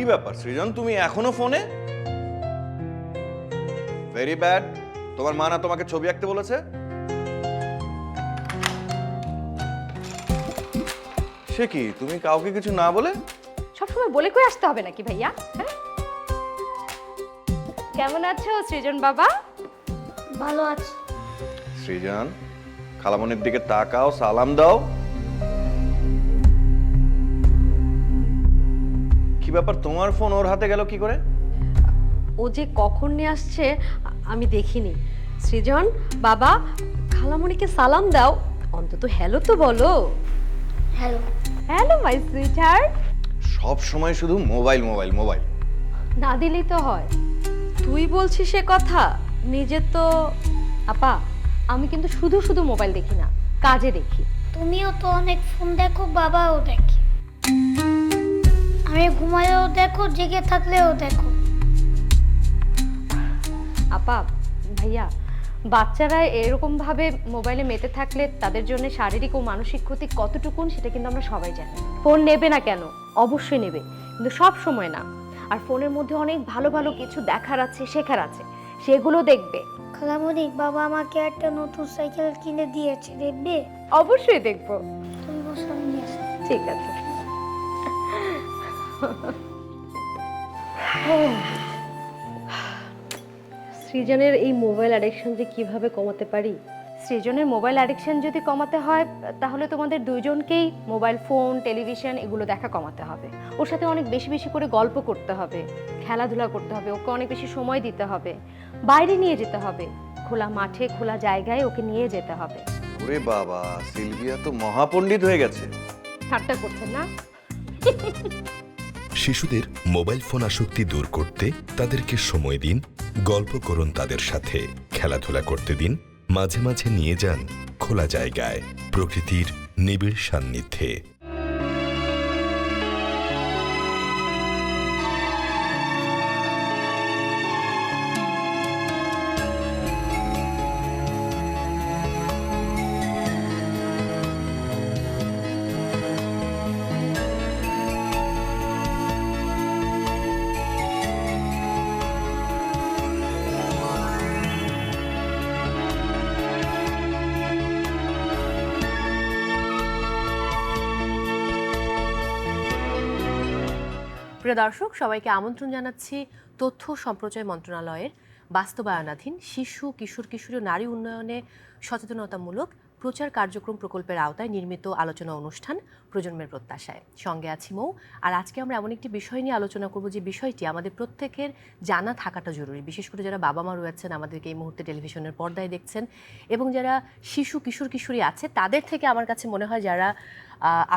ব্যাপার সৃজন, তুমি এখনো ফোনে? Very bad. তোমার মা না তোমাকে ছবি আঁকতে বলেছে? সে কি, তুমি কাউকে কিছু না বলে? সবসময় বলে কই আসতে হবে নাকি ভাইয়া? হ্যাঁ? কেমন আছো সৃজন বাবা? ভালো আছি। সৃজন, খালামণির দিকে তাকাও, সালাম দাও। কি ব্যাপার, তোমার ফোন ওর হাতে গেল কি করে? ও যে কখন নিয়ে আসছে আমি দেখিনি। সৃজন বাবা, খালামণিকে সালাম দাও, অন্তত হ্যালো তো বলো। হ্যালো। Hello my sweetheart. সব সময় শুধু মোবাইল মোবাইল মোবাইল। না দিলেই তো হয়। তুই বলছিস সে কথা, নিজে তো। আপা, আমি কিন্তু শুধু শুধু মোবাইল দেখি না, কাজে দেখি। তুমিও তো অনেক ফোন দেখো, বাবাও দেখে। আমি ঘুমালেও দেখো, জেগে থাকলেও দেখো। আপা ভাইয়া, বাচ্চারা এরকম ভাবে মোবাইলে মেতে থাকলে তাদের জন্য শারীরিক ও মানসিক ক্ষতি কতটুকুন সেটা কিন্তু আমরা সবাই জানি। ফোন নেবে না কেন? অবশ্যই নেবে, কিন্তু সব সময় না। আর ফোনের মধ্যে অনেক ভালো ভালো কিছু দেখার আছে, শেখার আছে, সেগুলো দেখবে। খালামণি, বাবা আমাকে একটা নতুন সাইকেল কিনে দিয়েছে, দেখবে? অবশ্যই দেখবো। তুমি বসে, আমি নিয়ে আসি। ঠিক আছে। সৃজনের এই মোবাইল অ্যাডিকশন যে কিভাবে কমাতে পারি? সৃজনের মোবাইল অ্যাডিকশন যদি কমাতে হয় তাহলে তোমাদের দুইজনকেই মোবাইল ফোন, টেলিভিশন এগুলো দেখা কমাতে হবে। ওর সাথে অনেক বেশি বেশি করে গল্প করতে হবে, খেলাধুলা করতে হবে, ওকে অনেক বেশি সময় দিতে হবে, বাইরে নিয়ে যেতে হবে, খোলা মাঠে খোলা জায়গায় ওকে নিয়ে যেতে হবে। ওরে বাবা, সিলভিয়া তো মহাপণ্ডিত হয়ে গেছে। ঠাট্টা করছেন না? শিশুদের মোবাইল ফোন আসক্তি দূর করতে তাদেরকে সময় দিন, গল্প করুন তাদের সাথে, খেলাধুলা করতে দিন, মাঝে মাঝে নিয়ে যান খোলা জায়গায়, প্রকৃতির নিবিড় সান্নিধ্যে। প্রিয় দর্শক, সবাইকে আমন্ত্রণ জানাচ্ছি তথ্য সম্প্রচার মন্ত্রণালয়ের বাস্তবায়নাধীন শিশু, কিশোর, কিশোরী ও নারী উন্নয়নে সচেতনতামূলক প্রচার কার্যক্রম প্রকল্পের আওতায় নির্মিত আলোচনা অনুষ্ঠান প্রজন্মের প্রত্যাশায়। সঙ্গে আছি মৌ। আর আজকে আমরা এমন একটি বিষয় নিয়ে আলোচনা করব যে বিষয়টি আমাদের প্রত্যেকের জানা থাকাটা জরুরি, বিশেষ করে যারা বাবা মা রয়েছেন, আমাদেরকে এই মুহূর্তে টেলিভিশনের পর্দায় দেখছেন, এবং যারা শিশু, কিশোর, কিশোরী আছে, তাদের থেকে আমার কাছে মনে হয় যারা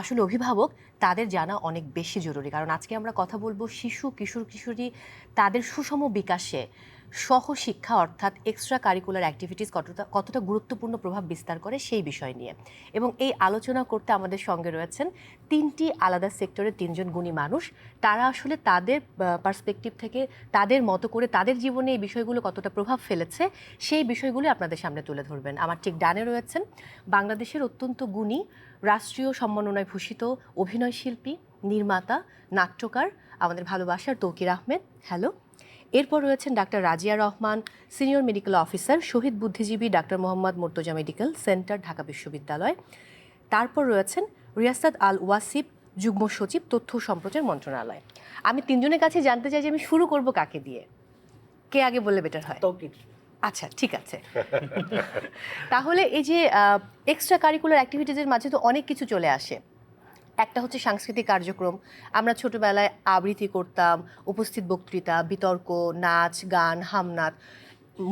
আসলে অভিভাবক, তাদের জানা অনেক বেশি জরুরি। কারণ আজকে আমরা কথা বলবো শিশু, কিশোর, কিশোরী তাদের সুষম বিকাশে সহশিক্ষা অর্থাৎ এক্সট্রা কারিকুলার অ্যাক্টিভিটিস কতটা গুরুত্বপূর্ণ প্রভাব বিস্তার করে সেই বিষয় নিয়ে। এবং এই আলোচনা করতে আমাদের সঙ্গে রয়েছেন তিনটি আলাদা সেক্টরের তিনজন গুণী মানুষ। তারা আসলে তাদের পার্সপেক্টিভ থেকে, তাদের মতো করে তাদের জীবনে এই বিষয়গুলো কতটা প্রভাব ফেলেছে সেই বিষয়গুলো আপনাদের সামনে তুলে ধরবেন। আমার ঠিক ডানে রয়েছেন বাংলাদেশের অত্যন্ত গুণী, রাষ্ট্রীয় সম্মাননায় ভূষিত অভিনয় শিল্পী, নির্মাতা, নাট্যকার, আমাদের ভালোবাসার তৌকির আহমেদ। হ্যালো। এরপর রয়েছেন doctor Razia Rahman, senior medical officer, শহীদ বুদ্ধিজীবী doctor Mohammad Murtaza medical centre, Dhaka বিশ্ববিদ্যালয়। তারপর রয়েছেন রিয়াসাত আল ওয়াসিফ, যুগ্ম সচিব, তথ্য সম্প্রচার মন্ত্রণালয়। আমি তিনজনের কাছে জানতে চাই যে আমি শুরু করব কাকে দিয়ে, কে আগে বললে বেটার হয়? তৌকির। আচ্ছা, ঠিক আছে। তাহলে এই যে এক্সট্রা কারিকুলার অ্যাক্টিভিটিজের মাঝে তো অনেক কিছু চলে আসে। একটা হচ্ছে সাংস্কৃতিক কার্যক্রম, আমরা ছোটবেলায় আবৃত্তি করতাম, উপস্থিত বক্তৃতা, বিতর্ক, নাচ, গান, হামনাত,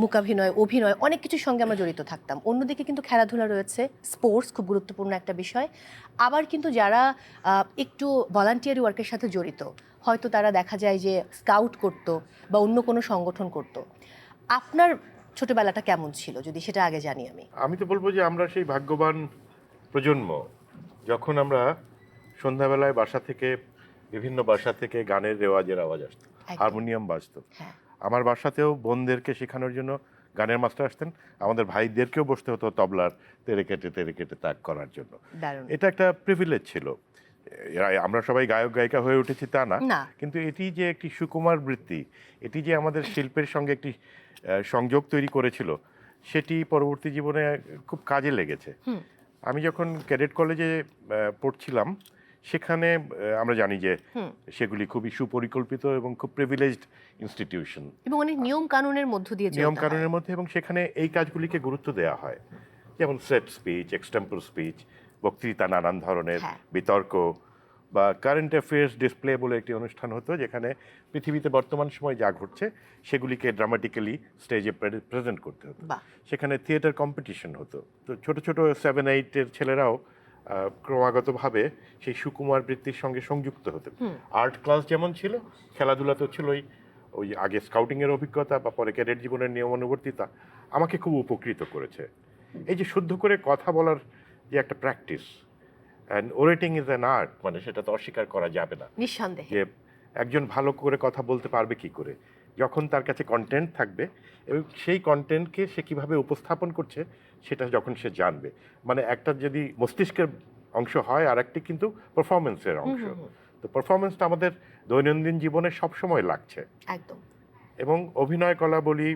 মূকাভিনয়, অভিনয়, অনেক কিছুর সঙ্গে আমরা জড়িত থাকতাম। অন্যদিকে কিন্তু খেলাধুলা রয়েছে, স্পোর্টস খুব গুরুত্বপূর্ণ একটা বিষয়। আবার কিন্তু যারা একটু ভলান্টিয়ারি ওয়ার্কের সাথে জড়িত, হয়তো তারা দেখা যায় যে স্কাউট করতো বা অন্য কোনো সংগঠন করতো। আপনার ছোটবেলাটা কেমন ছিল যদি সেটা আগে জানি আমি। আমি তো বলবো যে আমরা সেই ভাগ্যবান প্রজন্ম, যখন আমরা সন্ধ্যাবেলায় বিভিন্ন বাসা থেকে গানের রেওয়াজের আওয়াজ আসতো, হারমোনিয়াম বাজতো। হ্যাঁ। আমার বাসাতেও বোনদেরকে শেখানোর জন্য গানের মাস্টার আসতেন, আমাদের ভাইদেরকেও বসতে হতো তবলার তেরে কেটে তাক করার জন্য। দারুণ। এটা একটা প্রিভিলেজ ছিল। আমরা সবাই গায়ক গায়িকা হয়ে উঠেছি তা না, না। কিন্তু এটি যে একটি সুকুমার বৃত্তি, এটি যে আমাদের শিল্পের সঙ্গে একটি সংযোগ তৈরি করেছিল, সেটি পরবর্তী জীবনে খুব কাজে লেগেছে। আমি যখন ক্যাডেট কলেজে পড়ছিলাম, সেখানে আমরা জানি যে সেগুলি খুবই সুপরিকল্পিত এবং খুব প্রিভিলেজড ইনস্টিটিউশন, এবং অনেক নিয়ম কানুনের মধ্য দিয়ে নিয়ম কানুনের মধ্যে, এবং সেখানে এই কাজগুলিকে গুরুত্ব দেওয়া হয়, যেমন সেট স্পিচ, এক্সটেম্পোর স্পিচ, বক্তৃতা, নানান ধরনের বিতর্ক, বা কারেন্ট অ্যাফেয়ার্স ডিসপ্লে বলে একটি অনুষ্ঠান হতো, যেখানে পৃথিবীতে বর্তমান সময় যা ঘটছে সেগুলিকে ড্রামাটিক্যালি স্টেজে প্রেজেন্ট করতে হতো। সেখানে থিয়েটার কম্পিটিশন হতো। তো ছোট ছোট 7-8-এর ছেলেরাও ক্রমাগতভাবে সেই সুকুমার বৃত্তির সঙ্গে সংযুক্ত হতো। আর্ট ক্লাস যেমন ছিল, খেলাধুলা তো ছিলই। ওই আগে স্কাউটিংয়ের অভিজ্ঞতা বা পরে ক্যাডেট জীবনের নিয়মানুবর্তিতা আমাকে খুব উপকৃত করেছে। এই যে শুদ্ধ করে কথা বলার যে একটা practice, and orating is an art, মানে সেটা তো অস্বীকার করা যাবে না নিঃসন্দেহে। যে একজন ভালো করে কথা বলতে পারবে কি করে, যখন তার কাছে কন্টেন্ট থাকবে এবং সেই কন্টেন্টকে সে কিভাবে উপস্থাপন করছে সেটা যখন সে জানবে। মানে একটা যদি মস্তিষ্কের অংশ হয়, আর একটি কিন্তু পারফরমেন্সের অংশ। তো পারফরমেন্সটা আমাদের দৈনন্দিন জীবনে সবসময় লাগছে একদম। এবং অভিনয় কলা বলি,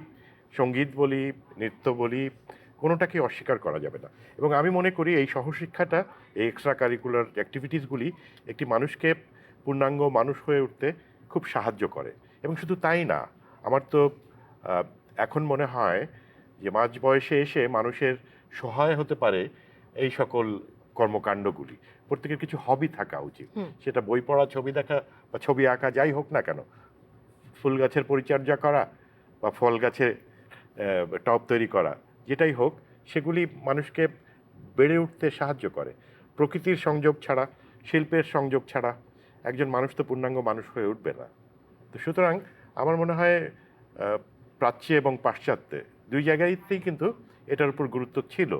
সঙ্গীত বলি, নৃত্য বলি, কোনোটাকে অস্বীকার করা যাবে না। এবং আমি মনে করি এই সহশিক্ষাটা, এই এক্সট্রা কারিকুলার অ্যাক্টিভিটিসগুলি একটি মানুষকে পূর্ণাঙ্গ মানুষ হয়ে উঠতে খুব সাহায্য করে। এবং শুধু তাই না, আমার তো এখন মনে হয় যে মাঝ বয়সে এসে মানুষের সহায় হতে পারে এই সকল কর্মকাণ্ডগুলি। প্রত্যেকের কিছু হবি থাকা উচিত, সেটা বই পড়া, ছবি দেখা বা ছবি আঁকা, যাই হোক না কেন, ফুল গাছের পরিচর্যা করা বা ফল গাছে টব তৈরি করা, যেটাই হোক, সেগুলি মানুষকে বেড়ে উঠতে সাহায্য করে। প্রকৃতির সংযোগ ছাড়া, শিল্পের সংযোগ ছাড়া একজন মানুষ তো পূর্ণাঙ্গ মানুষ হয়ে উঠবে না। তো সুতরাং আমার মনে হয় প্রাচ্যে এবং পাশ্চাত্যে দুই জায়গাতেই কিন্তু এটার উপর গুরুত্ব ছিল,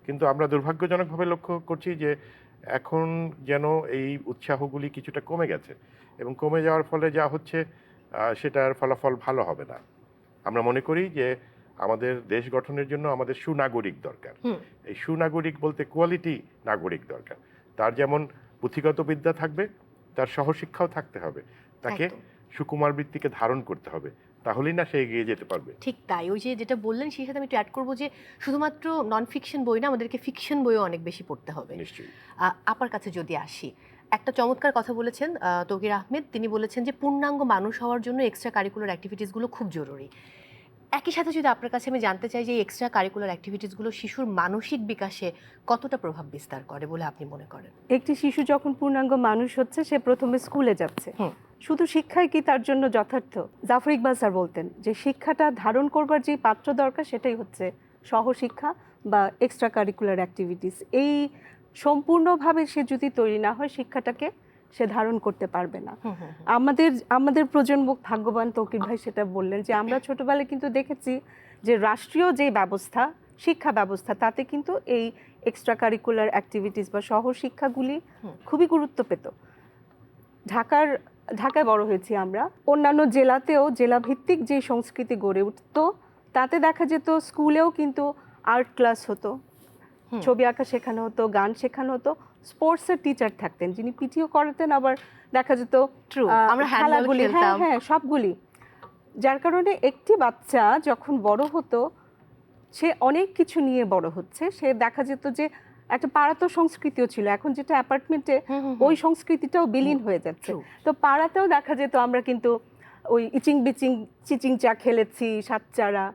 কিন্তু আমরা দুর্ভাগ্যজনকভাবে লক্ষ্য করছি যে এখন যেন এই উৎসাহগুলি কিছুটা কমে গেছে, এবং কমে যাওয়ার ফলে যা হচ্ছে সেটার ফলাফল ভালো হবে না। আমরা মনে করি যে আমাদের দেশ গঠনের জন্য আমাদের সুনাগরিক দরকার। এই সুনাগরিক বলতে কোয়ালিটি নাগরিক দরকার। তার যেমন পুঁথিগত বিদ্যা থাকবে, তার সহশিক্ষাও থাকতে হবে, তাকে সুকুমার বৃত্তিকে ধারণ করতে হবে, তাহলেই না সে এগিয়ে যেতে পারবে। ঠিক তাই। ওই যে যেটা বললেন, সেই সাথে আমি একটু অ্যাড করবো যে শুধুমাত্র নন ফিকশন বই না, আমাদেরকে ফিকশন বইও অনেক বেশি পড়তে হবে। নিশ্চয়ই। আপার কাছে যদি আসি, একটা চমৎকার কথা বলেছেন তৌকির আহমেদ। তিনি বলেছেন যে পূর্ণাঙ্গ মানুষ হওয়ার জন্য এক্সট্রা কারিকুলার অ্যাক্টিভিটিসগুলো খুব জরুরি। একই সাথে যদি আপনার কাছে আমি জানতে চাই যে এক্সট্রা কারিকুলার অ্যাক্টিভিটিসগুলো শিশুর মানসিক বিকাশে কতটা প্রভাব বিস্তার করে বলে আপনি মনে করেন? একটি শিশু যখন পূর্ণাঙ্গ মানুষ হচ্ছে, সে প্রথমে স্কুলে যাচ্ছে। শুধু শিক্ষাই কি তার জন্য যথার্থ? জাফর ইকবাল স্যার বলতেন যে শিক্ষাটা ধারণ করবার যে পাত্র দরকার, সেটাই হচ্ছে সহশিক্ষা বা এক্সট্রা কারিকুলার অ্যাক্টিভিটিস। এই সম্পূর্ণভাবে সে যদি তৈরি না হয়, শিক্ষাটাকে সে ধারণ করতে পারবে না। আমাদের প্রজন্ম ভাগ্যবান, তৌকির ভাই সেটা বললেন যে আমরা ছোটবেলায় কিন্তু দেখেছি যে রাষ্ট্রীয় যে ব্যবস্থা, শিক্ষা ব্যবস্থা, তাতে কিন্তু এই এক্সট্রা কারিকুলার অ্যাক্টিভিটিস বা সহশিক্ষাগুলি খুবই গুরুত্ব পেত। ঢাকায় বড় হয়েছি আমরা, অন্যান্য জেলাতেও জেলাভিত্তিক যে সংস্কৃতি গড়ে উঠত, তাতে দেখা যেত স্কুলেও কিন্তু আর্ট ক্লাস হতো, ছবি আঁকা শেখানো হতো, গান শেখানো হতো, স্পোর্টসের টিচার থাকতেন যিনি পিটিও করাতেন, আবার দেখা যেত খেলাগুলি, হ্যাঁ সবগুলি। যার কারণে একটি বাচ্চা যখন বড় হতো, সে অনেক কিছু নিয়ে বড় হচ্ছে। সে দেখা যেত যে একটা পাড়াতো সংস্কৃতিও ছিল, এখন যেটা অ্যাপার্টমেন্টে, ওই সংস্কৃতিটাও বিলীন হয়ে যাচ্ছে। তো পাড়াতেও দেখা যেত আমরা কিন্তু ওই ইচিং বিচিং চিচিং চা খেলেছি, সাতচারা,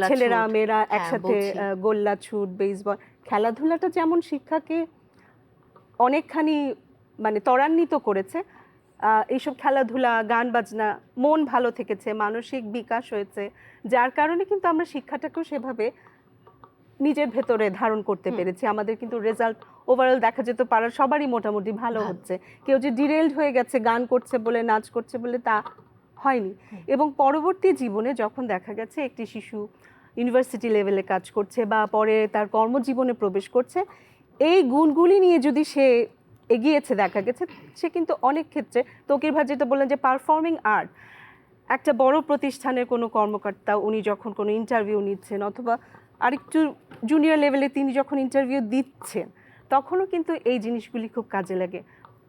ছেলেরা মেয়েরা একসাথে গোল্লা ছুট, বেসবল। খেলাধুলাটা যেমন শিক্ষাকে অনেকখানি মানে ত্বরান্বিত করেছে, এইসব খেলাধুলা, গান বাজনা, মন ভালো থেকেছে, মানসিক বিকাশ হয়েছে, যার কারণে কিন্তু আমরা শিক্ষাটাকেও সেভাবে নিজের ভেতরে ধারণ করতে পেরেছি। আমাদের কিন্তু রেজাল্ট ওভারঅল দেখা যেত পাড়ার সবারই মোটামুটি ভালো হচ্ছে। কেউ যে ডিরেলড হয়ে গেছে গান করছে বলে, নাচ করছে বলে, তা হয়নি। এবং পরবর্তী জীবনে যখন দেখা গেছে একটি শিশু ইউনিভার্সিটি লেভেলে কাজ করছে বা পরে তার কর্মজীবনে প্রবেশ করছে, এই গুণগুলি নিয়ে যদি সে এগিয়েছে, দেখা গেছে সে কিন্তু অনেক ক্ষেত্রে, তৌকির ভাই যেটা বললেন যে পারফর্মিং আর্ট, একটা বড় প্রতিষ্ঠানের কোনো কর্মকর্তা উনি যখন কোনো ইন্টারভিউ নিচ্ছেন, অথবা আরেকটু জুনিয়র লেভেলে তিনি যখন ইন্টারভিউ দিচ্ছেন, তখনও কিন্তু এই জিনিসগুলি খুব কাজে লাগে।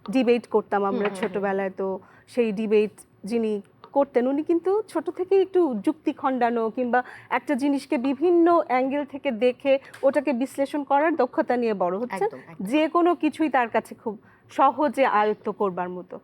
ডিবেট করতাম আমরা ছোটবেলায়, তো সেই ডিবেট যিনি করতেন উনি কিন্তু ছোট থেকে একটু যুক্তি খণ্ডানো কিংবা একটা জিনিসকে বিভিন্ন অ্যাঙ্গেল থেকে দেখে ওটাকে বিশ্লেষণ করার দক্ষতা নিয়ে বড় হচ্ছে। একদম, একদম। যে কোনো কিছুই তার কাছে খুব সহজে আয়ত্ত করবার মতো।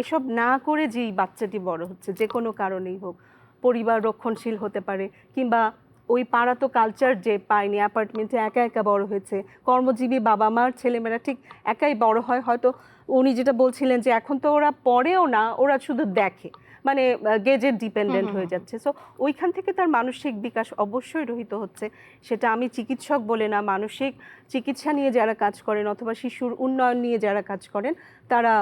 এসব না করে যেই বাচ্চাটি বড় হচ্ছে, যে কোনো কারণেই হোক, পরিবার রক্ষণশীল হতে পারে কিংবা ওই পাড়া তো কালচার যে পায়নি, অ্যাপার্টমেন্টে একা একা বড় হয়েছে, কর্মজীবী বাবা মার ছেলেমেয়েরা ঠিক একাই বড় হয়। হয়তো উনি যেটা বলছিলেন যে এখন তো ওরা পড়েও না, ওরা শুধু দেখে, মানে গেজেট ডিপেন্ডেন্ট হয়ে যাচ্ছে। সো ওইখান থেকে তার মানসিক বিকাশ অবশ্যই রহিত হচ্ছে। সেটা আমি চিকিৎসক বলে না, মানসিক চিকিৎসা নিয়ে যারা কাজ করেন অথবা শিশুর উন্নয়ন নিয়ে যারা কাজ করেন তারা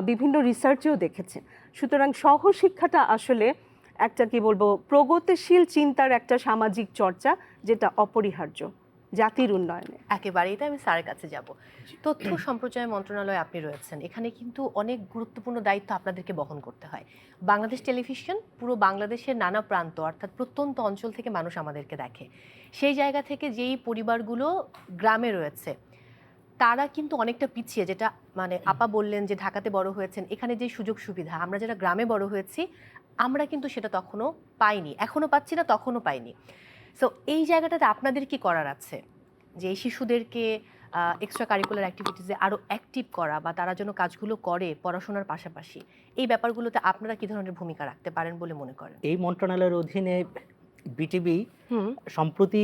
বিভিন্ন রিসার্চেও দেখেছেন। সুতরাং সহশিক্ষাটা আসলে একটা কি বলবো প্রগতিশীল চিন্তার একটা সামাজিক চর্চা, যেটা অপরিহার্য জাতির উন্নয়নে। একেবারেই তাই। আমি স্যারের কাছে যাব। তথ্য সম্প্রচার মন্ত্রণালয়ে আপনি রয়েছেন, এখানে কিন্তু অনেক গুরুত্বপূর্ণ দায়িত্ব আপনাদেরকে বহন করতে হয়। বাংলাদেশ টেলিভিশন পুরো বাংলাদেশের নানা প্রান্ত অর্থাৎ প্রত্যন্ত অঞ্চল থেকে মানুষ আমাদেরকে দেখে। সেই জায়গা থেকে যেই পরিবারগুলো গ্রামে রয়েছে তারা কিন্তু অনেকটা পিছিয়ে, যেটা মানে আপা বললেন যে ঢাকাতে বড় হয়েছেন, এখানে যে সুযোগ সুবিধা আমরা যারা গ্রামে বড় হয়েছি আমরা কিন্তু সেটা তখনও পাইনি, এখনও পাচ্ছি না, তখনও পাইনি। সো এই জায়গাটাতে আপনাদের কি করার আছে যে এই শিশুদেরকে এক্সট্রা কারিকুলার অ্যাক্টিভিটিসে আরও অ্যাক্টিভ করা বা তারা যেন কাজগুলো করে পড়াশোনার পাশাপাশি, এই ব্যাপারগুলোতে আপনারা কি ধরনের ভূমিকা রাখতে পারেন বলে মনে করেন? এই মন্ত্রণালয়ের অধীনে বিটিভি সম্প্রতি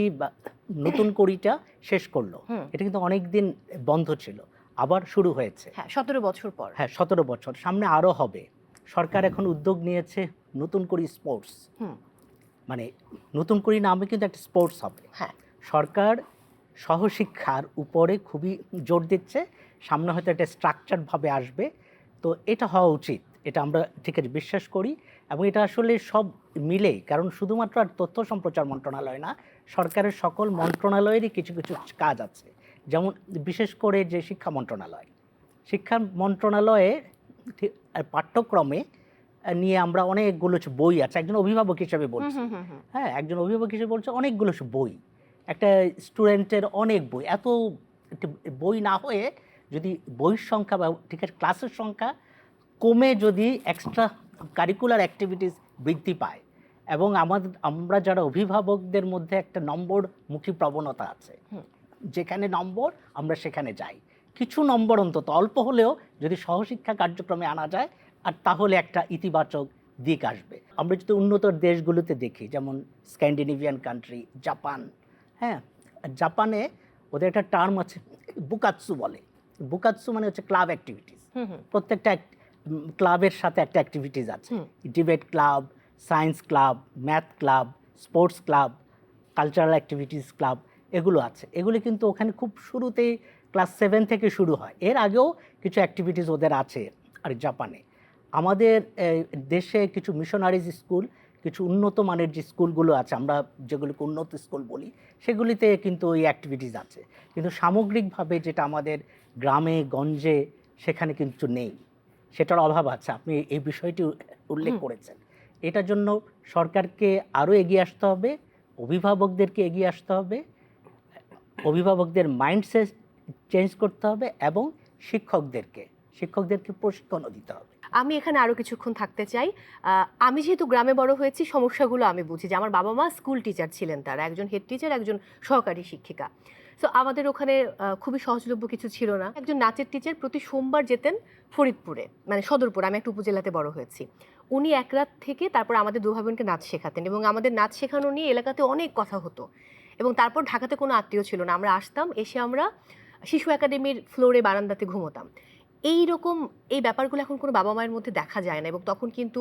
নতুন কড়িটা শেষ করলো। এটা কিন্তু অনেক দিন বন্ধ ছিল, আবার শুরু হয়েছে। হ্যাঁ, 17 বছর পর। হ্যাঁ, 17 বছর, সামনে আরও হবে। সরকার এখন উদ্যোগ নিয়েছে নতুন করি স্পোর্টস, মানে নতুন করি নামে কিন্তু একটা স্পোর্টস হবে। হ্যাঁ, সরকার সহশিক্ষার উপরে খুবই জোর দিচ্ছে, সামনে হয়তো একটা স্ট্রাকচারভাবে আসবে। তো এটা হওয়া উচিত, এটা আমরা ঠিক আছে বিশ্বাস করি। এবং এটা আসলে সব মিলে, কারণ শুধুমাত্র আর তথ্য সম্প্রচার মন্ত্রণালয় না, সরকারের সকল মন্ত্রণালয়েরই কিছু কিছু কাজ আছে। যেমন বিশেষ করে যে শিক্ষা মন্ত্রণালয়ে পাঠ্যক্রমে নিয়ে আমরা অনেকগুলো বই আছে, একজন অভিভাবক হিসেবে বলছি। হ্যাঁ, একজন অভিভাবক হিসেবে বলছে অনেকগুলো বই, একটা স্টুডেন্টের অনেক বই, এত বই না হয়ে যদি বইয়ের সংখ্যা বা ঠিক আছে ক্লাসের সংখ্যা কমে যদি এক্সট্রা কারিকুলার অ্যাক্টিভিটিস বৃদ্ধি পায়, এবং আমরা যারা অভিভাবকদের মধ্যে একটা নম্বরমুখী প্রবণতা আছে, যেখানে নম্বর আমরা সেখানে যাই, কিছু নম্বর অন্তত অল্প হলেও যদি সহশিক্ষা কার্যক্রমে আনা যায়, আর তাহলে একটা ইতিবাচক দিক আসবে। আমরা যদি উন্নত দেশগুলোতে দেখি, যেমন স্ক্যান্ডিনেভিয়ান কান্ট্রি, জাপান, হ্যাঁ, জাপানে ওদের একটা টার্ম আছে বুকাৎসু বলে। বুকাৎসু মানে হচ্ছে ক্লাব অ্যাক্টিভিটিস। প্রত্যেকটা ক্লাবের সাথে একটা অ্যাক্টিভিটিস আছে, debate club, science club, math club, sports club, cultural activities club, এগুলো আছে। এগুলো কিন্তু ওখানে খুব শুরুতেই ক্লাস 7 থেকে শুরু হয়, এর আগেও কিছু অ্যাক্টিভিটিস ওদের আছে। আর জাপানে, আমাদের দেশে কিছু মিশনারিজ স্কুল, কিছু উন্নত মানের যে স্কুলগুলো আছে, আমরা যেগুলোকে উন্নত স্কুল বলি, সেগুলিতে কিন্তু ওই অ্যাক্টিভিটিস আছে। কিন্তু সামগ্রিকভাবে যেটা আমাদের গ্রামে গঞ্জে সেখানে কিন্তু নেই, সেটার অভাব আছে। আপনি এই বিষয়টি উল্লেখ করেছেন। এটার জন্য সরকারকে আরও এগিয়ে আসতে হবে, অভিভাবকদেরকে এগিয়ে আসতে হবে, অভিভাবকদের মাইন্ডসেট চেঞ্জ করতে হবে, এবং শিক্ষকদেরকে প্রশিক্ষণও দিতে হবে। আমি এখানে আরও কিছুক্ষণ থাকতে চাই। আমি যেহেতু গ্রামে বড় হয়েছি, সমস্যাগুলো আমি বুঝি যে আমার বাবা মা স্কুল টিচার ছিলেন, তারা একজন হেড টিচার, একজন সহকারী শিক্ষিকা। সো আমাদের ওখানে খুবই সহজলভ্য কিছু ছিল না। একজন নাচের টিচার প্রতি সোমবার যেতেন ফরিদপুরে, মানে সদরপুর, আমি একটা উপজেলাতে বড় হয়েছি। উনি এক রাত থেকে তারপর আমাদের 2 ভাই বোনকে নাচ শেখাতেন, এবং আমাদের নাচ শেখানো নিয়ে এলাকাতে অনেক কথা হতো। এবং তারপর ঢাকাতে কোনো আত্মীয় ছিল না, আমরা আসতাম, এসে আমরা শিশু একাডেমির ফ্লোরে বারান্দাতে ঘুমোতাম। এই রকম এই ব্যাপারগুলো এখন কোনো বাবা মায়ের মধ্যে দেখা যায় না। এবং তখন কিন্তু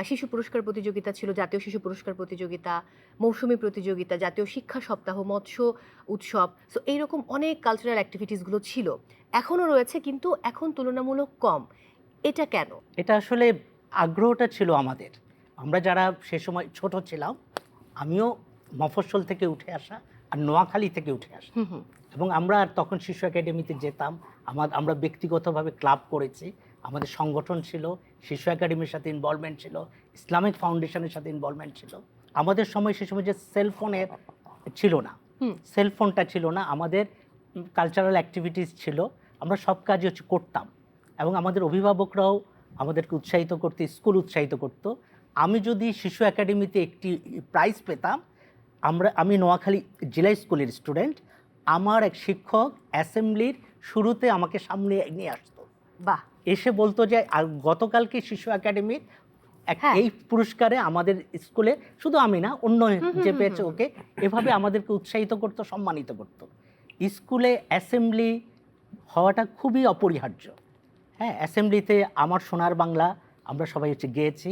শিশু পুরস্কার প্রতিযোগিতা ছিল, জাতীয় শিশু পুরস্কার প্রতিযোগিতা, মৌসুমী প্রতিযোগিতা, জাতীয় শিক্ষা সপ্তাহ, মৎস্য উৎসব। সো এইরকম অনেক কালচারাল অ্যাক্টিভিটিসগুলো ছিল, এখনও রয়েছে, কিন্তু এখন তুলনামূলক কম। এটা কেন? এটা আসলে আগ্রহটা ছিল আমাদের। আমরা যারা সে সময় ছোট ছিলাম, আমিও মফস্বল থেকে উঠে আসা আর নোয়াখালী থেকে উঠে আসা, এবং আমরা তখন শিশু একাডেমিতে যেতাম। আমরা ব্যক্তিগতভাবে ক্লাব করেছি, আমাদের সংগঠন ছিল, শিশু একাডেমির সাথে ইনভলভমেন্ট ছিল, ইসলামিক ফাউন্ডেশনের সাথে ইনভলভমেন্ট ছিল। আমাদের সময় সে সময় যে সেলফোনের ছিল না, সেলফোনটা ছিল না, আমাদের কালচারাল অ্যাক্টিভিটিস ছিল, আমরা সব কাজই করতাম। এবং আমাদের অভিভাবকরাও আমাদেরকে উৎসাহিত করতে, স্কুল উৎসাহিত করত। আমি যদি শিশু একাডেমিতে একটি প্রাইজ পেতাম, আমি নোয়াখালী জেলা স্কুলের স্টুডেন্ট, আমার এক শিক্ষক অ্যাসেম্বলির শুরুতে আমাকে সামনে নিয়ে আসতো, বাহ, এসে বলতো যে গতকালকে শিশু একাডেমির হ্যাঁ। এই পুরস্কারে আমাদের স্কুলে, শুধু আমি না, অন্য যে পেয়েছে ওকে, এভাবে আমাদেরকে উৎসাহিত করতো, সম্মানিত করতো। স্কুলে অ্যাসেম্বলি হওয়াটা খুবই অপরিহার্য। হ্যাঁ, অ্যাসেম্বলিতে আমার সোনার বাংলা আমরা সবাই গেয়েছি।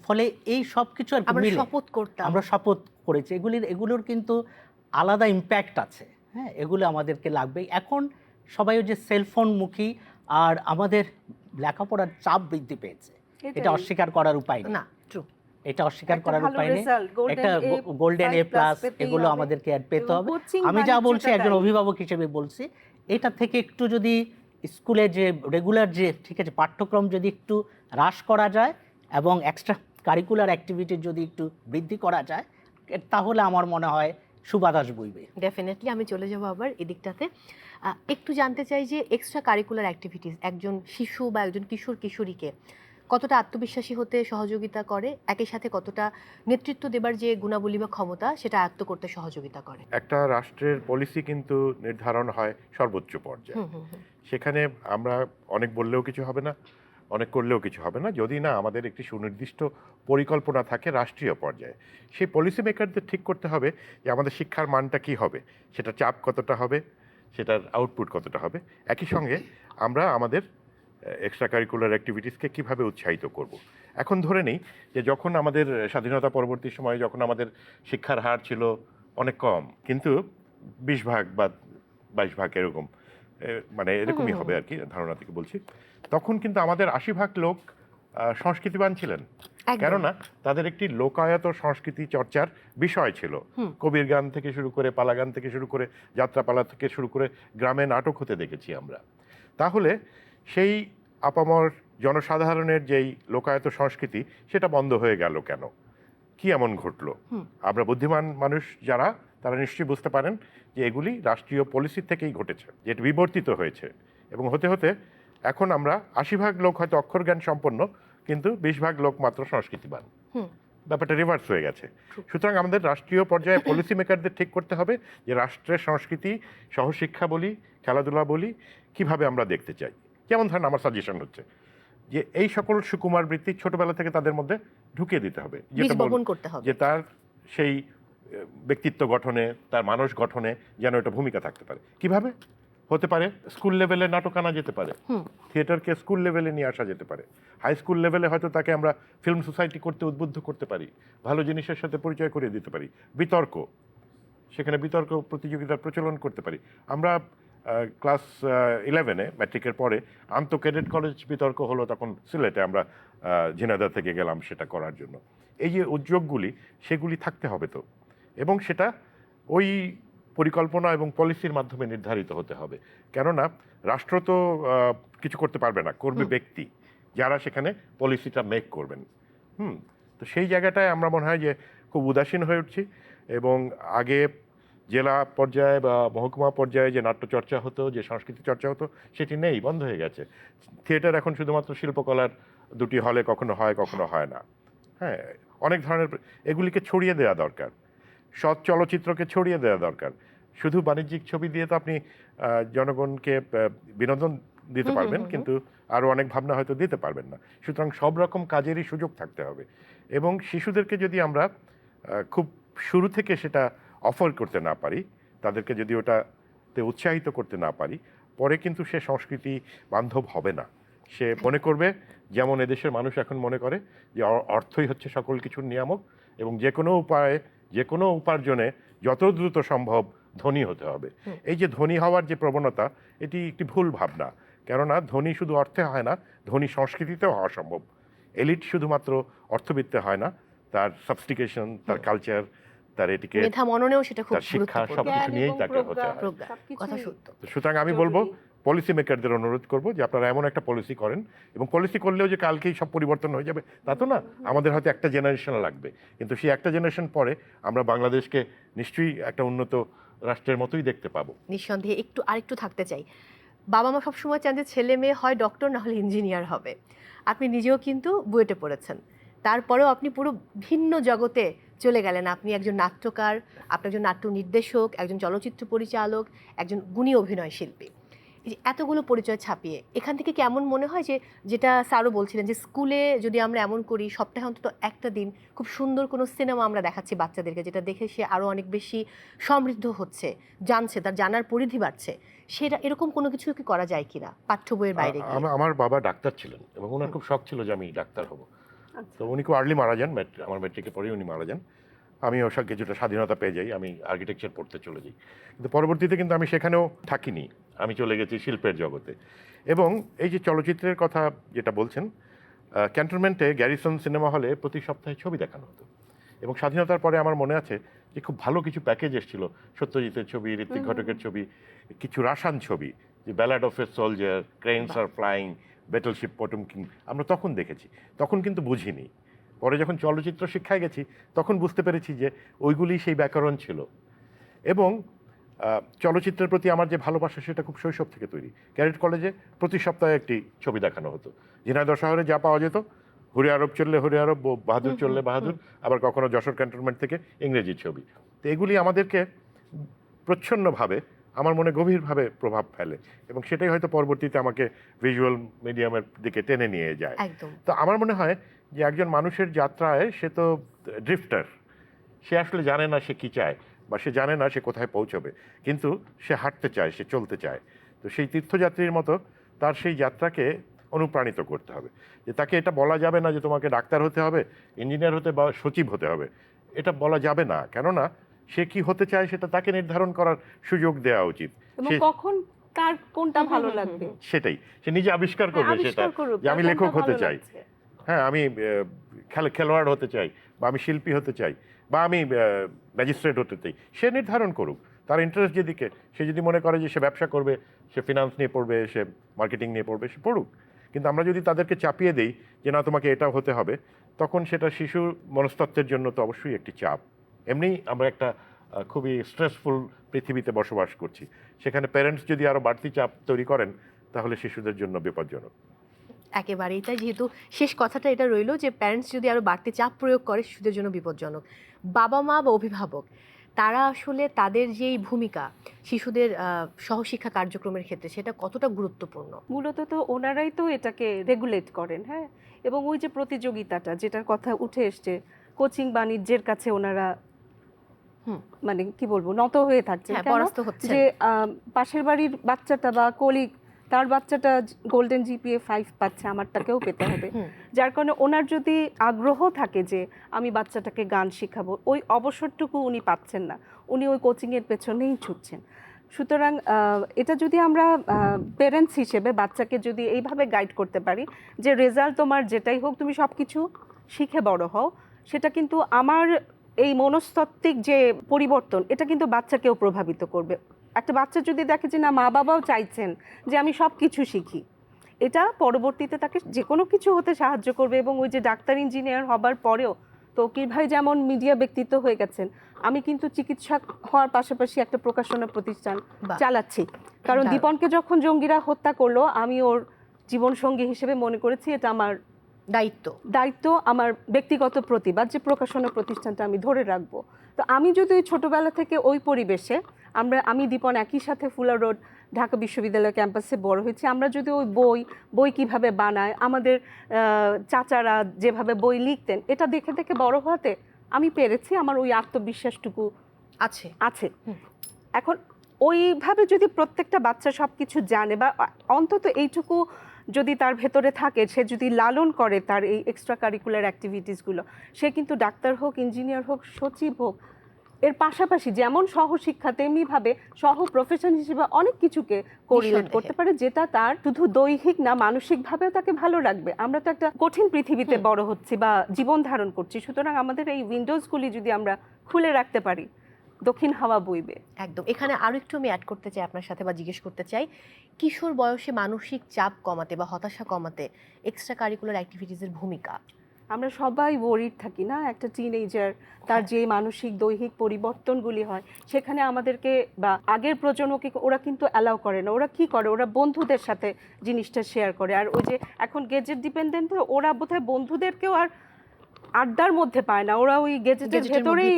ফলে এই সব কিছু আর কি আমরা মিলে শপথ করতাম। আমরা শপথ করেছি। এগুলোর কিন্তু আলাদা ইম্প্যাক্ট আছে। হ্যাঁ, এগুলো আমাদেরকে লাগবে। এখন সবাই যে সেলফোনমুখী, আর আমাদের লেখাপড়ার চাপ বৃদ্ধি পেয়েছে, এটা অস্বীকার করার উপায় নেই। না, ট্রু। এটা অস্বীকার একটা করার ভালো উপায় নেই। result, golden একটা A, গোল্ডেন এ 5+ প্লাস, পেতেই এগুলো হবে। আমাদেরকে পেতে এবং হবে। coaching আমি যা বলছি বাণিজ্যটা একজন তাই। অভিভাবক হিসেবে বলছি, এটা থেকে একটু যদি স্কুলে যে রেগুলার যে ঠিক আছে পাঠ্যক্রম যদি একটু হ্রাস করা যায় এবং এক্সট্রা কারিকুলার অ্যাক্টিভিটি যদি একটু বৃদ্ধি করা যায়, তাহলে আমার মনে হয় সুবাতাস বইবে। ডেফিনেটলি আমি চলে যাব আবার এদিকটাতে। একটু জানতে চাই যে এক্সট্রা কারিকুলার অ্যাক্টিভিটিস একজন শিশু বা একজন কিশোর কিশোরীকে কতটা আত্মবিশ্বাসী হতে সহযোগিতা করে, একই সাথে কতটা নেতৃত্ব দেবার যে গুণাবলী বা ক্ষমতা সেটা আয়ত্ত করতে সহযোগিতা করে? একটা রাষ্ট্রের পলিসি কিন্তু নির্ধারণ হয় সর্বোচ্চ পর্যায়ে। সেখানে আমরা অনেক বললেও কিছু হবে না, অনেক করলেও কিছু হবে না, যদি না আমাদের একটি সুনির্দিষ্ট পরিকল্পনা থাকে রাষ্ট্রীয় পর্যায়ে। সেই পলিসি মেকারদের ঠিক করতে হবে যে আমাদের শিক্ষার মানটা কি হবে, সেটা চাপ কতটা হবে, সেটার আউটপুট কতটা হবে। একই সঙ্গে আমরা আমাদের এক্সট্রা কারিকুলার অ্যাক্টিভিটিসকে কীভাবে উৎসাহিত করব। এখন ধরে নিই যে যখন আমাদের স্বাধীনতা পরবর্তী সময়ে যখন আমাদের শিক্ষার হার ছিল অনেক কম, কিন্তু 20 ভাগ বা 22 ভাগ এরকম, মানে এরকমই হবে আর কি, ধারণা থেকে বলছি, তখন কিন্তু আমাদের 80 ভাগ লোক সংস্কৃতিবান ছিলেন। কেননা তাদের একটি লোকায়ত সংস্কৃতি চর্চার বিষয় ছিল। কবির গান থেকে শুরু করে, পালা গান থেকে শুরু করে, যাত্রাপালা থেকে শুরু করে গ্রামে নাটক হতে দেখেছি আমরা। তাহলে সেই আপামর জনসাধারণের যেই লোকায়ত সংস্কৃতি, সেটা বন্ধ হয়ে গেল কেন? কি এমন ঘটলো? আমরা বুদ্ধিমান মানুষ যারা, তারা নিশ্চয়ই বুঝতে পারেন যে এগুলি রাষ্ট্রীয় পলিসি থেকেই ঘটেছে, যেটা বিবর্তিত হয়েছে। এবং হতে হতে এখন আমরা 80 ভাগ লোক হয়তো অক্ষর জ্ঞান সম্পন্ন, কিন্তু 20 ভাগ লোক মাত্র সংস্কৃতিবান। ব্যাপারটা রিভার্স হয়ে গেছে। সুতরাং আমাদের রাষ্ট্রীয় পর্যায়ে পলিসি মেকারদের ঠিক করতে হবে যে রাষ্ট্রের সংস্কৃতি, সহশিক্ষা বলি, খেলাধুলা বলি, কিভাবে আমরা দেখতে চাই। যেমন ধরেন আমার সাজেশন হচ্ছে যে এই সকল সুকুমার বৃত্তি ছোটবেলা থেকে তাদের মধ্যে ঢুকিয়ে দিতে হবে, বীজবপন করতে হবে, যে তার সেই ব্যক্তিত্ব গঠনে, তার মানস গঠনে যেন এটা ভূমিকা থাকতে পারে। কিভাবে হতে পারে? স্কুল লেভেলে নাটক আনা যেতে পারে, থিয়েটারকে স্কুল লেভেলে নিয়ে আসা যেতে পারে, হাই স্কুল লেভেলে হয়তো তাকে আমরা ফিল্ম সোসাইটি করতে উদ্বুদ্ধ করতে পারি, ভালো জিনিসের সাথে পরিচয় করে দিতে পারি, বিতর্ক, সেখানে বিতর্ক প্রতিযোগিতার প্রচলন করতে পারি। আমরা ক্লাস 11-এ ম্যাট্রিকের পরে আন্ত ক্যাডেট কলেজ বিতর্ক হলো, তখন সিলেটে আমরা ঝিনাইদহ থেকে গেলাম সেটা করার জন্য। এই যে উদ্যোগগুলি, সেগুলি থাকতে হবে তো, এবং সেটা ওই পরিকল্পনা এবং পলিসির মাধ্যমে নির্ধারিত হতে হবে। কেননা রাষ্ট্র তো কিছু করতে পারবে না, করবে ব্যক্তি যারা সেখানে পলিসিটা মেক করবেন। তো সেই জায়গাটায় আমরা মনে হয় যে খুব উদাসীন হয়ে উঠছি। এবং আগে জেলা পর্যায়ে বা মহকুমা পর্যায়ে যে নাট্য চর্চা হতো, যে সংস্কৃতি চর্চা হতো, সেটি নেই, বন্ধ হয়ে গেছে। থিয়েটার এখন শুধুমাত্র শিল্পকলার দুটি হলে কখনো হয়, কখনো হয় না। হ্যাঁ, অনেক ধরনের, এগুলিকে ছড়িয়ে দেওয়া দরকার। সৎ চলচ্চিত্রকে ছড়িয়ে দেওয়া দরকার। শুধু বাণিজ্যিক ছবি দিয়ে তো আপনি জনগণকে বিনোদন দিতে পারবেন, কিন্তু আরও অনেক ভাবনা হয়তো দিতে পারবেন না। সুতরাং সব রকম কাজেরই সুযোগ থাকতে হবে। এবং শিশুদেরকে যদি আমরা খুব শুরু থেকে সেটা অফার করতে না পারি, তাদেরকে যদি ওটাতে উৎসাহিত করতে না পারি, পরে কিন্তু সে সংস্কৃতি বান্ধব হবে না। সে মনে করবে, যেমন এদেশের মানুষ এখন মনে করে, যে অর্থই হচ্ছে সকল কিছুর নিয়ামক, এবং যে কোনো উপায়ে, যে কোনো উপার্জনে যত দ্রুত সম্ভব ধনী হতে হবে। এই যে ধনী হওয়ার যে প্রবণতা, এটি একটি ভুল ভাবনা। কেননা ধনী শুধু অর্থে হয় না, ধনী সংস্কৃতিতেও হওয়া সম্ভব। এলিট শুধুমাত্র অর্থবিত্তে হয় না, তার সাবস্টিকেশন, তার কালচার, তার এটিকেট, মেধা মননেও সেটা খুব তার শিক্ষা, গুরুত্বপূর্ণ। সবকিছু নিয়েই তাকে হতে হয়। কথা সত্য। সুতরাং আমি বলবো, পলিসি মেকারদের অনুরোধ করব যে আপনারা এমন একটা পলিসি করেন, এবং পলিসি করলেও যে কালকেই সব পরিবর্তন হয়ে যাবে তা তো না। আমাদের হয়তো একটা জেনারেশন লাগবে, কিন্তু সেই একটা জেনারেশন পরে আমরা বাংলাদেশকে নিশ্চয়ই একটা উন্নত রাষ্ট্রের মতোই দেখতে পাবো। নিঃসন্দেহে। আরেকটু থাকতে চাই, বাবা মা সবসময় চান যে ছেলে মেয়ে হয় ডক্টর না হলে ইঞ্জিনিয়ার হবে। আপনি নিজেও কিন্তু বুয়েটে পড়েছেন, তারপরেও আপনি পুরো ভিন্ন জগতে চলে গেলেন। আপনি একজন নাট্যকার, আপনি একজন নাট্য নির্দেশক, একজন চলচ্চিত্র পরিচালক, একজন গুণী অভিনয় শিল্পী। এই যে এতগুলো পরিচয় ছাপিয়ে এখান থেকে কি এমন মনে হয় যে, যেটা স্যারও বলছিলেন যে স্কুলে যদি আমরা এমন করি সপ্তাহে অন্তত একটা দিন খুব সুন্দর কোনো সিনেমা আমরা দেখাচ্ছি বাচ্চাদেরকে, যেটা দেখে সে আরও অনেক বেশি সমৃদ্ধ হচ্ছে, জানছে, তার জানার পরিধি বাড়ছে, সেটা এরকম কোনো কিছু কি করা যায় কিনা পাঠ্য বইয়ের বাইরে গিয়ে? আমার বাবা ডাক্তার ছিলেন এবং ওনার খুব শখ ছিল যে আমি ডাক্তার হব। তো উনি খুব আর্লি মারা যান, আমার ম্যাট্রিকে পরেই উনি মারা যান। আমি ওর সব কিছুটা স্বাধীনতা পেয়ে যাই, আমি আর্কিটেকচার পড়তে চলে যাই। কিন্তু পরবর্তীতে কিন্তু আমি সেখানেও থাকিনি, আমি চলে গেছি শিল্পের জগতে। এবং এই যে চলচ্চিত্রের কথা যেটা বলছেন, ক্যান্টনমেন্টে গ্যারিসন সিনেমা হলে প্রতি সপ্তাহে ছবি দেখানো হতো। এবং স্বাধীনতার পরে আমার মনে আছে যে খুব ভালো কিছু প্যাকেজ এসেছিল, সত্যজিতের ছবি, ঋত্বিক ঘটকের ছবি, কিছু রাসান ছবি, যে ballad of a soldier, cranes are flying, battleship Potemkin, আমরা তখন দেখেছি। তখন কিন্তু বুঝিনি। পরে যখন চলচ্চিত্র শিক্ষায় গেছি তখন বুঝতে পেরেছি যে ওইগুলি সেই ব্যাকরণ ছিল। এবং চলচ্চিত্রের প্রতি আমার যে ভালোবাসা সেটা খুব শৈশব থেকে তৈরি। ক্যাডেট কলেজে প্রতি সপ্তাহে একটি ছবি দেখানো হতো। ঝিনাইদহ শহরে যা পাওয়া যেত, হুরে আরব চললে হুরে আরব, বাহাদুর চললে বাহাদুর, আবার কখনো যশোর ক্যান্টনমেন্ট থেকে ইংরেজি ছবি। তো এগুলি আমাদেরকে প্রচ্ছন্নভাবে, আমার মনে গভীরভাবে প্রভাব ফেলে এবং সেটাই হয়তো পরবর্তীতে আমাকে ভিজুয়াল মিডিয়ামের দিকে টেনে নিয়ে যায়। একদম। তো আমার মনে হয় যে একজন মানুষের যাত্রায় সে তো ড্রিফটার, সে আসলে জানে না সে কী চায় বা সে জানে না সে কোথায় পৌঁছবে, কিন্তু সে হাঁটতে চায়, সে চলতে চায়। তো সেই তীর্থযাত্রীর মতো তার সেই যাত্রাকে অনুপ্রাণিত করতে হবে। যে তাকে এটা বলা যাবে না যে তোমাকে ডাক্তার হতে হবে, ইঞ্জিনিয়ার হতে বা সচিব হতে হবে, এটা বলা যাবে না। কেননা সে কি হতে চায় সেটা তাকে নির্ধারণ করার সুযোগ দেওয়া উচিত। এবং সে কখন তার কোনটা ভালো লাগবে সেটাই সে নিজে আবিষ্কার করবে, সেটা আবিষ্কার করুক, যে আমি তার লেখক কোনটা হতে ভালো চাই, লাগছে। হ্যাঁ আমি খেলোয়াড় হতে চাই, বা আমি শিল্পী হতে চাই, বা আমি ম্যাজিস্ট্রেট হতে চাই। সে নির্ধারণ করুক তার ইন্টারেস্ট যেদিকে। সে যদি মনে করে যে সে ব্যবসা করবে, সে ফিনান্স নিয়ে পড়বে, সে মার্কেটিং নিয়ে পড়বে, সে পড়ুক। কিন্তু আমরা যদি তাদেরকে চাপিয়ে দেই যে না তোমাকে এটা হতে হবে, তখন সেটা শিশুর মনস্তত্ত্বের জন্য তো অবশ্যই একটি চাপ। এমনি আমরা একটা খুবই স্ট্রেসফুল পৃথিবীতে বসবাস করছি, সেখানে প্যারেন্টস যদি আরও বাড়তি চাপ তৈরি করেন তাহলে শিশুদের জন্য বিপজ্জনক। একেবারেই তাই। যেহেতু শেষ কথাটা এটা রইলো যে প্যারেন্টস যদি আরও বাড়তি চাপ প্রয়োগ করে শিশুদের জন্য বিপজ্জনক। বাবা মা বা অভিভাবক তারা আসলে তাদের যেই ভূমিকা শিশুদের সহশিক্ষা কার্যক্রমের ক্ষেত্রে, সেটা কতটা গুরুত্বপূর্ণ? মূলত তো ওনারাই তো এটাকে রেগুলেট করেন, হ্যাঁ। এবং ওই যে প্রতিযোগিতাটা যেটার কথা উঠে এসছে, কোচিং বাণিজ্যের কাছে ওনারা মানে কি বলবো নত হয়ে থাকছে, হ্যাঁ, পরাস্ত হচ্ছেন। যে পাশের বাড়ির বাচ্চাটা বা কলিগ, তার বাচ্চাটা গোল্ডেন জিপিএ 5 পাচ্ছে, আমারটাকেও পেতে হবে। যার কারণে ওনার যদি আগ্রহ থাকে যে আমি বাচ্চাটাকে গান শেখাবো, ওই অবসরটুকু উনি পাচ্ছেন না, উনি ওই কোচিংয়ের পেছনেই ছুটছেন। সুতরাং এটা যদি আমরা পেরেন্টস হিসেবে বাচ্চাকে যদি এইভাবে গাইড করতে পারি যে রেজাল্ট তোমার যেটাই হোক তুমি সব কিছু শিখে বড় হও, সেটা কিন্তু আমার এই মনস্তাত্ত্বিক যে পরিবর্তন, এটা কিন্তু বাচ্চাকেও প্রভাবিত করবে। একটা বাচ্চা যদি দেখে যে না মা বাবাও চাইছেন যে আমি সব কিছু শিখি, এটা পরবর্তীতে তাকে যে কোনো কিছু হতে সাহায্য করবে। এবং ওই যে ডাক্তার ইঞ্জিনিয়ার হবার পরেও তৌকির ভাই যেমন মিডিয়া ব্যক্তিত্ব হয়ে গেছেন, আমি কিন্তু চিকিৎসক হওয়ার পাশাপাশি একটা প্রকাশনা প্রতিষ্ঠান চালাচ্ছি। কারণ দীপনকে যখন জঙ্গিরা হত্যা করলো, আমি ওর জীবনসঙ্গী হিসেবে মনে করেছি এটা আমার দায়িত্ব, আমার ব্যক্তিগত প্রতিবাদ যে প্রকাশনা প্রতিষ্ঠানটা আমি ধরে রাখবো। তো আমি যদি ওই ছোটোবেলা থেকে ওই পরিবেশে আমি দীপন একই সাথে ফুলার রোড ঢাকা বিশ্ববিদ্যালয় ক্যাম্পাসে বড় হয়েছি, আমরা যদি ওই বই কিভাবে বানায়, আমাদের চাচারা যেভাবে বই লিখতেন, এটা দেখে দেখে বড় হওয়াতে আমি পেরেছি, আমার ওই আত্মবিশ্বাসটুকু আছে। এখন ওইভাবে যদি প্রত্যেকটা বাচ্চা সব কিছু জানে বা অন্তত এইটুকু যদি তার ভেতরে থাকে, সে যদি লালন করে তার এই এক্সট্রা কারিকুলার অ্যাক্টিভিটিসগুলো, সে কিন্তু ডাক্তার হোক, ইঞ্জিনিয়ার হোক, সচিব হোক, এর পাশাপাশি যেমন সহশিক্ষা তেমনিভাবে সহ প্রফেশন হিসেবে অনেক কিছুকে কোরিলেট করতে পারে, যেটা তার শুধু দৈহিক না মানসিকভাবেও তাকে ভালো রাখবে। আমরা তো একটা কঠিন পৃথিবীতে বড় হচ্ছি বা জীবন ধারণ করছি, সুতরাং আমাদের এই উইন্ডোজগুলি যদি আমরা খুলে রাখতে পারি, দক্ষিণ হাওয়া বইবে। একদম। এখানে আরও একটু আমি অ্যাড করতে চাই আপনার সাথে, বা জিজ্ঞেস করতে চাই, কিশোর বয়সে মানসিক চাপ কমাতে বা হতাশা কমাতে এক্সট্রা কারিকুলার অ্যাক্টিভিটিসের ভূমিকা। আমরা সবাই ওয়ারিড থাকি না, একটা টিনেজার তার যে মানসিক দৈহিক পরিবর্তনগুলি হয় সেখানে আমাদেরকে বা আগের প্রজন্মকে ওরা কিন্তু অ্যালাউ করে না। ওরা কি করে, ওরা বন্ধুদের সাথে জিনিসটা শেয়ার করে। আর ওই যে এখন গেজেট ডিপেন্ডেন্ট, ওরা বোধহয় বন্ধুদেরকেও আর আড্ডার মধ্যে পায় না, ওরা ওই গেজেটের ভেতরেই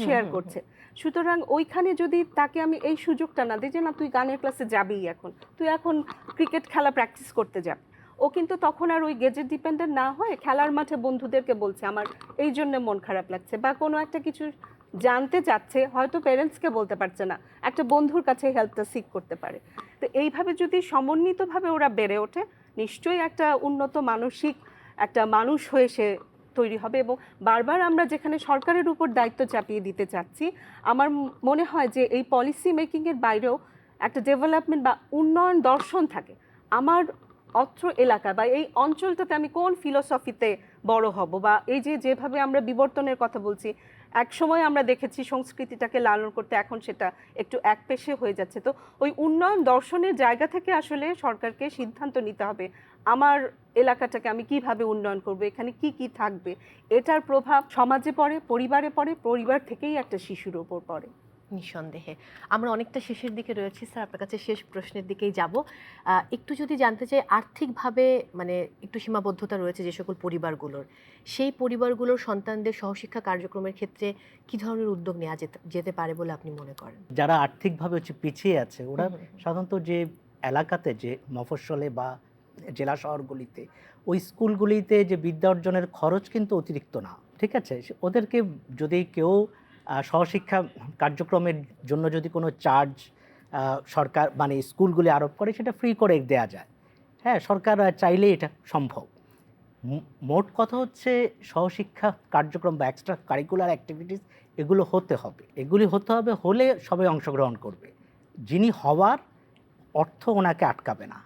শেয়ার করছে। সুতরাং ওইখানে যদি তাকে আমি এই সুযোগটা না দিই যে না তুই গানের ক্লাসে যাবেই, এখন তুই এখন ক্রিকেট খেলা প্র্যাকটিস করতে যা, ও কিন্তু তখন আর ওই গেজেট ডিপেন্ডেন্ট না হয়ে খেলার মাঠে বন্ধুদেরকে বলছে আমার এই জন্য মন খারাপ লাগছে, বা কোনো একটা কিছু জানতে চাচ্ছে, হয়তো প্যারেন্টসকে বলতে পারছে না, একটা বন্ধুর কাছে হেল্পটা সিক করতে পারে। তো এইভাবে যদি সমন্বিতভাবে ওরা বেড়ে ওঠে, নিশ্চয়ই একটা উন্নত মানসিক একটা মানুষ হয়ে সে তৈরি হবে। এবং বারবার আমরা যেখানে সরকারের উপর দায়িত্ব চাপিয়ে দিতে চাচ্ছি, আমার মনে হয় যে এই পলিসি মেকিংয়ের বাইরেও একটা ডেভেলপমেন্ট বা উন্নয়ন দর্শন থাকে। আমার অত্র এলাকা বা এই অঞ্চলটাতে আমি কোন ফিলোসফিতে বড় হব, বা এই যে যেভাবে আমরা বিবর্তনের কথা বলছি, এক সময় আমরা দেখেছি সংস্কৃতিটাকে লালন করতে, এখন সেটা একটু একপেশে হয়ে যাচ্ছে। তো ওই উন্নয়ন দর্শনের জায়গা থেকে আসলে সরকারকে সিদ্ধান্ত নিতে হবে আমার এলাকাটাকে আমি কিভাবে উন্নয়ন করব, এখানে কি কি থাকবে। এটার প্রভাব সমাজে পড়ে, পরিবারে পড়ে, পরিবার থেকেই একটা শিশুর ওপর পড়ে। নিঃসন্দেহে। আমরা অনেকটা শেষের দিকে রয়েছি স্যার, আপনার কাছে শেষ প্রশ্নের দিকেই যাব। একটু যদি জানতে চাই, আর্থিকভাবে মানে একটু সীমাবদ্ধতা রয়েছে যে সকল পরিবারগুলোর, সেই পরিবারগুলোর সন্তানদের সহশিক্ষা কার্যক্রমের ক্ষেত্রে কি ধরনের উদ্যোগ নেওয়া যেতে পারে বলে আপনি মনে করেন? যারা আর্থিকভাবে পিছিয়ে আছে ওরা সাধারণত যে এলাকাতে, যে মফস্বলে বা জেলা শহরগুলিতে, ওই স্কুলগুলিতে যে বিদ্যা অর্জনের খরচ কিন্তু অতিরিক্ত না, ঠিক আছে? ওদেরকে যদি কেউ সহশিক্ষা কার্যক্রমের জন্য যদি কোনো চার্জ সরকার মানে স্কুলগুলি আরোপ করে, সেটা ফ্রি করে দেয়া যায়। হ্যাঁ, সরকার চাইলেই এটা সম্ভব। মোট কথা হচ্ছে সহশিক্ষা কার্যক্রম বা এক্সট্রা কারিকুলার অ্যাক্টিভিটিস এগুলো হতে হবে, এগুলি হতে হবে, হলে সবাই অংশগ্রহণ করবে। যিনি হওয়ার অর্থ ওনাকে আটকাবে না,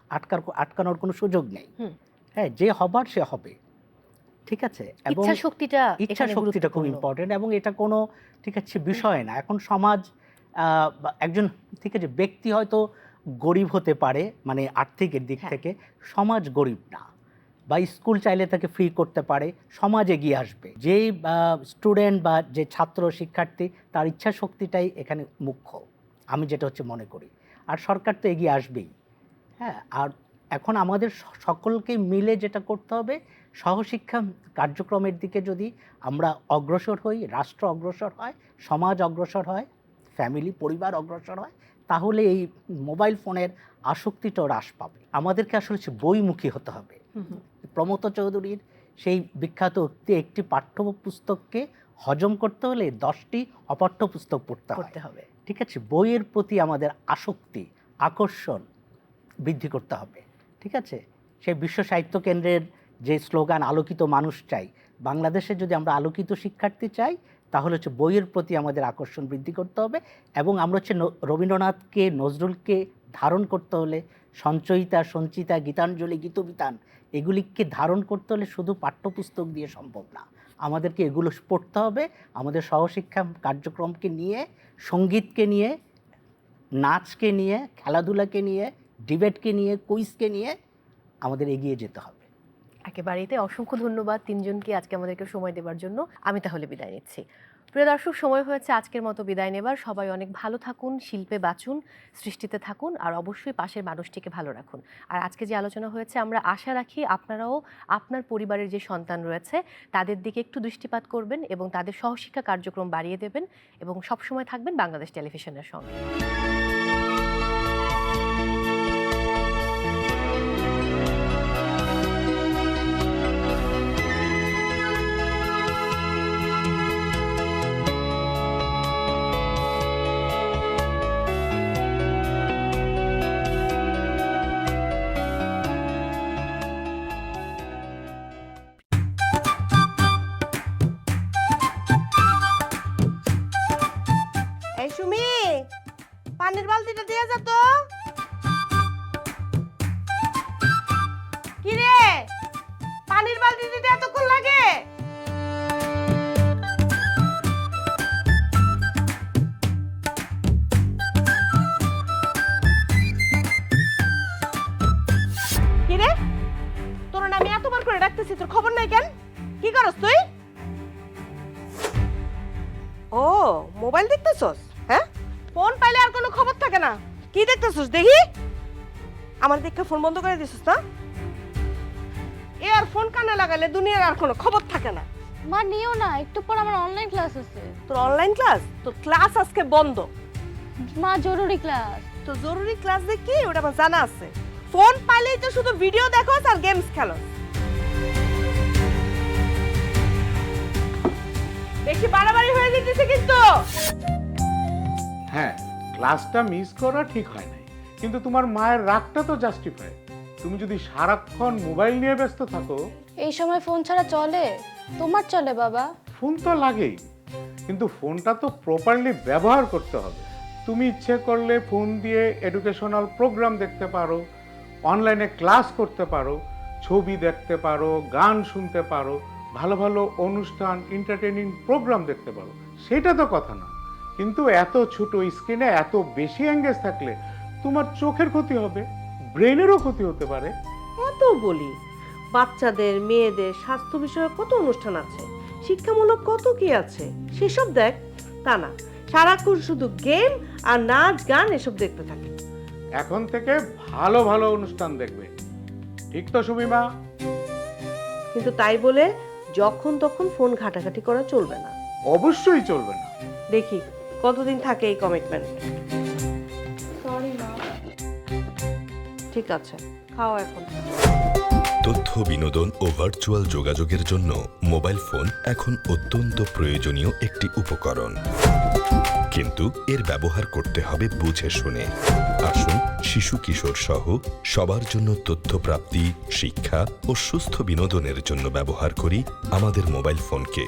আটকানোর কোনো সুযোগ নেই। হ্যাঁ, যে হবার সে হবে, ঠিক আছে? এবং ইচ্ছা শক্তিটা খুব ইম্পর্টেন্ট, এবং এটা কোনো ঠিক আছে বিষয় না। এখন সমাজ একজন ঠিক আছে ব্যক্তি হয়তো গরিব হতে পারে মানে আর্থিকের দিক থেকে, সমাজ গরিব না। বা স্কুল চাইলে তাকে ফ্রি করতে পারে, সমাজ এগিয়ে আসবে। যেই স্টুডেন্ট বা যে ছাত্র শিক্ষার্থী, তার ইচ্ছা শক্তিটাই এখানে মুখ্য, আমি যেটা হচ্ছে মনে করি। আর সরকার তো এগিয়ে আসবেই। হ্যাঁ, আর এখন আমাদের সকলকে মিলে যেটা করতে হবে, সহশিক্ষা কার্যক্রমের দিকে যদি আমরা অগ্রসর হই, রাষ্ট্র অগ্রসর হয়, সমাজ অগ্রসর হয়, ফ্যামিলি পরিবার অগ্রসর হয়, তাহলে এই মোবাইল ফোনের আসক্তিটা হ্রাস পাবে। আমাদেরকে আসলে বইমুখী হতে হবে। প্রমথ চৌধুরীর সেই বিখ্যাত উক্তি, একটি পাঠ্যপুস্তককে হজম করতে হলে 10টি অপাঠ্যপুস্তক পড়তে হবে। ঠিক আছে, বইয়ের প্রতি আমাদের আসক্তি, আকর্ষণ বৃদ্ধি করতে হবে। ঠিক আছে, সেই বিশ্ব সাহিত্য কেন্দ্রের যে স্লোগান আলোকিত মানুষ চাই, বাংলাদেশে যদি আমরা আলোকিত শিক্ষার্থী চাই, তাহলে হচ্ছে বইয়ের প্রতি আমাদের আকর্ষণ বৃদ্ধি করতে হবে। এবং আমরা হচ্ছে রবীন্দ্রনাথকে, নজরুলকে ধারণ করতে হলে, সঞ্চয়িতা, সঞ্চিতা, গীতাঞ্জলি, গীতবিতান এগুলিকে ধারণ করতে হলে শুধু পাঠ্যপুস্তক দিয়ে সম্ভব না, আমাদেরকে এগুলো পড়তে হবে। আমাদের সহশিক্ষা কার্যক্রমকে নিয়ে, সঙ্গীতকে নিয়ে, নাচকে নিয়ে, খেলাধুলাকে নিয়ে, ডিবেটকে নিয়ে, কুইজকে নিয়ে আমাদের এগিয়ে যেতে হবে। একেবারেইতে অসংখ্য ধন্যবাদ তিনজনকে আজকে আমাদেরকে সময় দেওয়ার জন্য। আমি তাহলে বিদায় নিচ্ছি। প্রিয় দর্শক, সময় হয়েছে আজকের মতো বিদায় নেবার। সবাই অনেক ভালো থাকুন, শিল্পে বাঁচুন, সৃষ্টিতে থাকুন, আর অবশ্যই পাশের মানুষটিকে ভালো রাখুন। আর আজকে যে আলোচনা হয়েছে, আমরা আশা রাখি আপনারাও আপনার পরিবারের যে সন্তান রয়েছে তাদের দিকে একটু দৃষ্টিপাত করবেন এবং তাদের সহশিক্ষা কার্যক্রম বাড়িয়ে দেবেন, এবং সবসময় থাকবেন বাংলাদেশ টেলিভিশনের সঙ্গে। পানির বালতিটা দিয়ে যা তো। কি রে, পানির বালতি দিতে এতক্ষণ লাগে? কি রে, তোর আমি এতবার করে ডাকতেছি, তোর খবর নাই কেন? কি করস তুই? ও মোবাইল দেখতেছস? হ্যাঁ, ফোন পাইলে আর কোনো খবর থাকে না। কি দেখতেছস দেখি? আমার দেখে ফোন বন্ধ করে দিছস না? এ আর ফোন কানে লাগালে দুনিয়ার আর কোনো খবর থাকে না। মা নিও না, একটু পর আমার অনলাইন ক্লাস আছে। তোর অনলাইন ক্লাস? তোর ক্লাস আজকে বন্ধ। মা জরুরি ক্লাস। তো জরুরি ক্লাস যে কি ওটা আমার জানা আছে। ফোন পাইলেই তো শুধু ভিডিও দেখোস আর গেমস খেলোস। বেশি বাড়াবাড়ি হয়ে যেতেছে কিন্তু। হ্যাঁ, ক্লাসটা মিস করা ঠিক হয় নাই, কিন্তু তোমার মায়ের রাগটা তো জাস্টিফাই। তুমি যদি সারাক্ষণ মোবাইল নিয়ে ব্যস্ত থাকো। এই সময় ফোন ছাড়া চলে? তোমার চলে বাবা। ফোন তো লাগেই, কিন্তু ফোনটা তো প্রপারলি ব্যবহার করতে হবে। তুমি ইচ্ছে করলে ফোন দিয়ে এডুকেশনাল প্রোগ্রাম দেখতে পারো, অনলাইনে ক্লাস করতে পারো, ছবি দেখতে পারো, গান শুনতে পারো, ভালো ভালো অনুষ্ঠান এন্টারটেইনিং প্রোগ্রাম দেখতে পারো, সেটা তো কথা না। কিন্তু এত ছোট স্ক্রিনে এত বেশি এঙ্গেজ থাকলে তোমার চোখের ক্ষতি হবে, ব্রেনেরও ক্ষতি হতে পারে। কত বলি, বাচ্চাদের মেয়েদের স্বাস্থ্য বিষয়ে কত অনুষ্ঠান আছে, শিক্ষামূলক কত কি আছে, সেসব দেখ। তা না, সারাক্ষণ শুধু গেম আর নাচ গান এসব দেখতে থাকে। এখন থেকে ভালো ভালো অনুষ্ঠান দেখবে, ঠিক তো সুমিমা? কিন্তু তাই বলে যখন তখন ফোন ঘাটাঘাটি করা চলবে না। অবশ্যই চলবে না। দেখি কতদিন থাকে এই কমিটমেন্ট। সরি মা। ঠিক আছে, খাও এখন। তথ্য বিনোদন ও ভার্চুয়াল যোগাযোগের জন্য মোবাইল ফোন এখন অত্যন্ত প্রয়োজনীয় একটি উপকরণ, কিন্তু এর ব্যবহার করতে হবে বুঝে শুনে। আসুন শিশু কিশোর সহ সবার জন্য তথ্য প্রাপ্তি, শিক্ষা ও সুস্থ বিনোদনের জন্য ব্যবহার করি আমাদের মোবাইল ফোনকে।